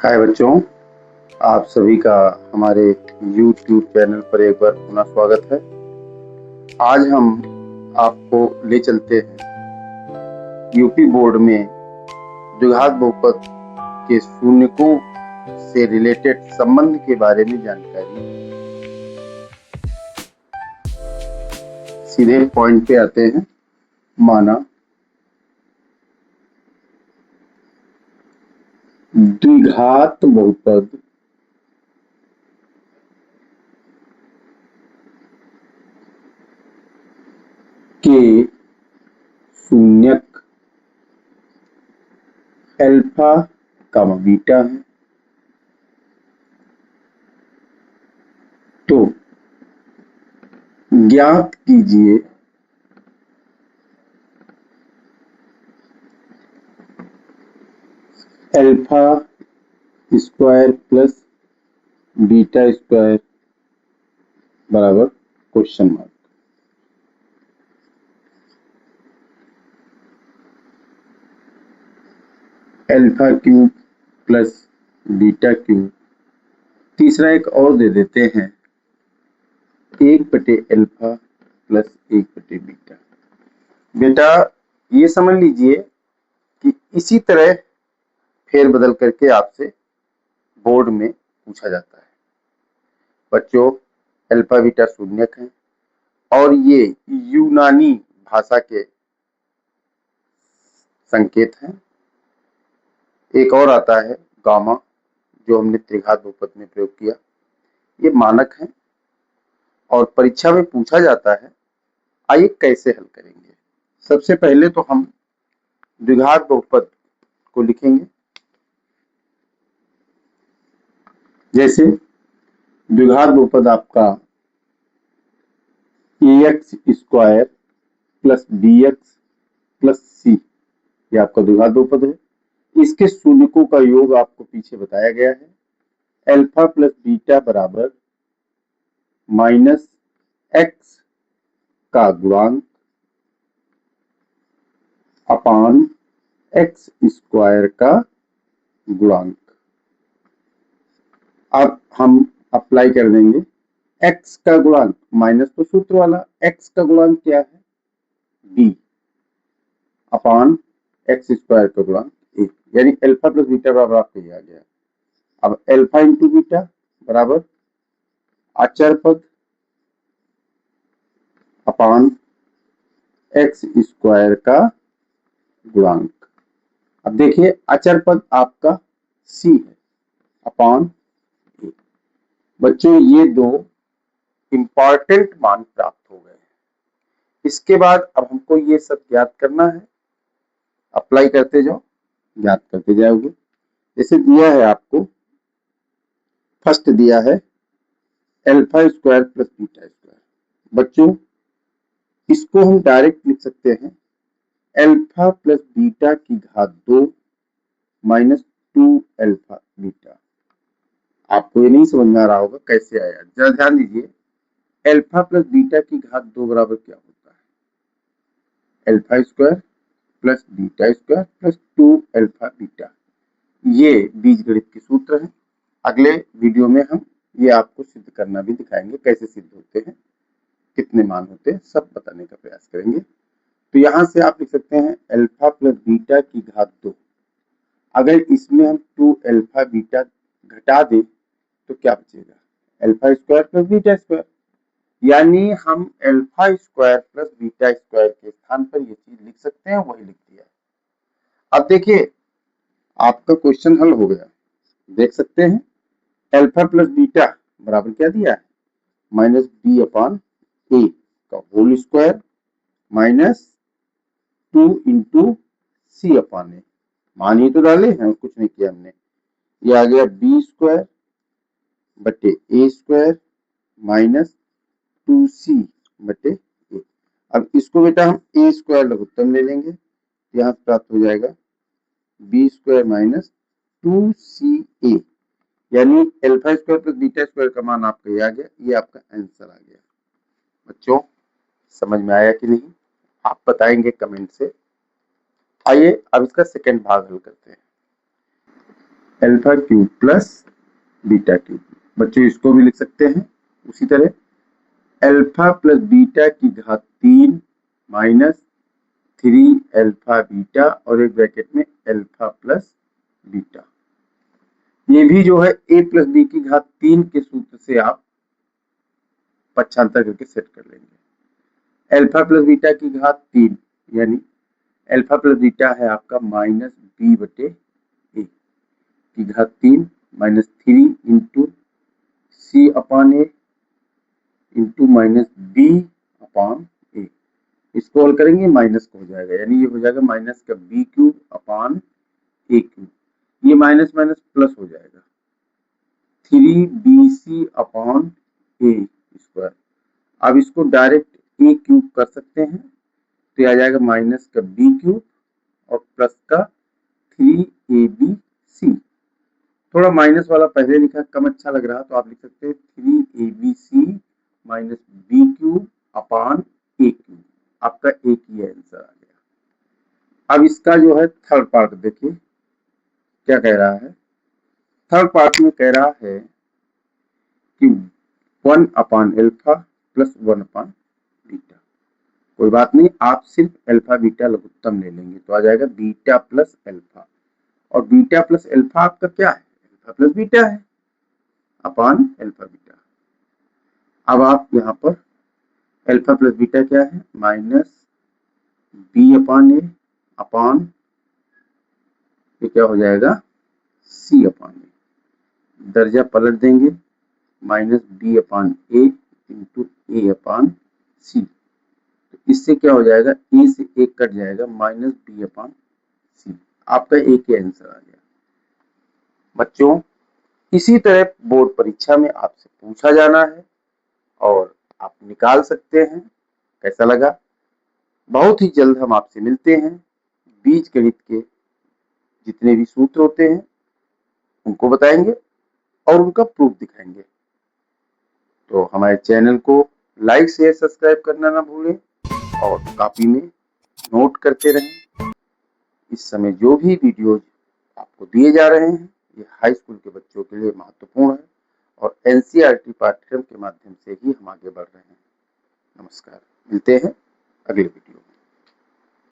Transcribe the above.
हाय बच्चों, आप सभी का हमारे YouTube चैनल पर एक बार पुनः स्वागत है। आज हम आपको ले चलते हैं यूपी बोर्ड में द्विघात बहुपद के शून्यकों से रिलेटेड संबंध के बारे में जानकारी। सीधे पॉइंट पे आते हैं। माना द्विघात बहुपद के शून्यक अल्फा कामा बीटा है, तो ज्ञात कीजिए alpha square plus beta square बराबर question mark. Alpha cube plus beta cube, तीसरा एक और दे देते हैं 1/अल्फा प्लस 1/बीटा। बेटा ये समझ लीजिए कि इसी तरह फेरबदल करके आपसे बोर्ड में पूछा जाता है। बच्चों, अल्फा बीटा शून्यक है और ये यूनानी भाषा के संकेत हैं। एक और आता है गामा, जो हमने त्रिघात बहुपद में प्रयोग किया। ये मानक है और परीक्षा में पूछा जाता है। आइए कैसे हल करेंगे। सबसे पहले तो हम द्विघात बहुपद को लिखेंगे। जैसे द्विघात बहुपद आपका ax square plus bx plus c, ये आपका द्विघात बहुपद है। इसके शून्यकों का योग आपको पीछे बताया गया है। अल्फा प्लस बीटा बराबर माइनस एक्स का गुणांक अपान एक्स स्क्वायर का गुणांक। अब हम अप्लाई कर देंगे x का गुणांक, माइनस तो सूत्र वाला, x का गुणांक क्या है b अपान एक्स स्क्वायर का गुणांक a, यानी अल्फा प्लस बीटा बराबर आपको ये आ गया। अब अल्फा इंटू बीटा बराबर अचर पद अपान एक्स स्क्वायर का गुणांक। अब देखिए अचर पद आपका c है अपान a। बच्चों ये दो इंपॉर्टेंट मान प्राप्त हो गए। इसके बाद अब हमको ये सब ज्ञात करना है। अप्लाई करते जाओ, ज्ञात करते जाओगे। जैसे दिया है आपको, फर्स्ट दिया है alpha square plus beta square. बच्चों इसको हम डायरेक्ट लिख सकते हैं अल्फा प्लस बीटा की घात 2 माइनस 2 अल्फा बीटा। आपको ये नहीं समझ में आ रहा होगा कैसे आया, जरा ध्यान दीजिए। अल्फा प्लस बीटा की घात 2 बराबर क्या होता है? Alpha square plus beta square plus 2 alpha beta. ये बीजगणित के सूत्र हैं। अगले वीडियो में हम ये आपको सिद्ध करना भी दिखाएंगे, कैसे सिद्ध होते हैं, कितने मान होते हैं, सब बताने का प्रयास करेंगे। तो यहां से आप लिख सकते हैं अल्फा प्लस बीटा की घात 2। अगर इसमें हम 2 अल्फा बीटा घटा दें तो क्या बचेगा? Alpha square plus beta square. यानी हम alpha square plus beta square के स्थान पर ये चीज लिख सकते हैं, वही लिख दिया। अब देखिए आपका क्वेश्चन हल हो गया। देख सकते हैं अल्फा प्लस बीटा बराबर क्या दिया है? माइनस बी अपान ए का होल स्क्वायर माइनस 2 इंटू सी अपान ए। मान ही तो डाले हैं, कुछ नहीं किया हमने। ये आ गया बी स्क्वायर बटे ए स्क्वायर माइनस 2c बटे ए। अब इसको बेटा हम ए स्क्वायर लघुत्तम ले लेंगे, यहाँ प्राप्त हो जाएगा बी स्क्वायर माइनस 2ca, यानी alpha square plus beta square का मान आपका ये आ गया। ये आपका आंसर आ गया। बच्चों समझ में आया कि नहीं? आप बताएंगे कमेंट से। आइए अब इसका सेकंड भाग हल करते हैं। Alpha cube plus beta cube. बच्चों इसको भी लिख सकते हैं उसी तरह, अल्फा प्लस बीटा की घात 3 माइनस 3 अल्फा बीटा और एक ब्रैकेट में अल्फा प्लस बीटा। ये भी जो है a प्लस बी की घात 3 के सूत्र से आप पक्षांतर करके सेट कर लेंगे। अल्फा प्लस बीटा की घात 3 यानी अल्फा प्लस बीटा है आपका माइनस बी बटे ए की घात 3 माइनस 3 इंटू सी अपॉन ए इंटू माइनस बी अपॉन ए। इसको हल करेंगे माइनस को हो जाएगा, यानी ये हो जाएगा माइनस का B cube upon A cube. ये माइनस माइनस प्लस हो जाएगा 3bc अपॉन ए स्क्वायर। अब इसको डायरेक्ट ए क्यूब कर सकते हैं तो आ जाएगा माइनस का बी क्यूब और प्लस का 3abc। थोड़ा माइनस वाला पहले लिखा कम अच्छा लग रहा तो आप लिख सकते हैं 3abc minus B cube upon A cube. आपका एक ही आंसर आ गया। अब इसका जो है थर्ड पार्ट देखिए क्या कह रहा है। थर्ड पार्ट में कह रहा है कि 1 upon alpha plus 1 upon beta. कोई बात नहीं, आप सिर्फ अल्फा बीटा लघुत्तम ले लेंगे तो आ जाएगा बीटा प्लस अल्फा, और बीटा प्लस अल्फा आपका क्या है, अल्फा प्लस बीटा है अपॉन अल्फा बीटा। अब आप यहाँ पर अल्फा प्लस बीटा क्या है, माइनस बी अपॉन ए अपॉन ये क्या हो जाएगा सी अपॉन ए। दर्जा पलट देंगे, माइनस बी अपॉन ए इंटू ए अपॉन सी। तो इससे क्या हो जाएगा, ए से एक कट जाएगा, माइनस बी अपॉन सी। आपका एक ही आंसर आ गया। बच्चों इसी तरह बोर्ड परीक्षा में आपसे पूछा जाना है और आप निकाल सकते हैं। कैसा लगा? बहुत ही जल्द हम आपसे मिलते हैं। बीज गणित के जितने भी सूत्र होते हैं उनको बताएंगे और उनका प्रूफ दिखाएंगे। तो हमारे चैनल को लाइक शेयर सब्सक्राइब करना ना भूलें और कॉपी में नोट करते रहें। इस समय जो भी वीडियोज आपको दिए जा रहे हैं ये हाई स्कूल के बच्चों के लिए महत्वपूर्ण है और एनसीईआरटी पाठ्यक्रम के माध्यम से ही हम आगे बढ़ रहे हैं। नमस्कार, मिलते हैं अगले वीडियो में।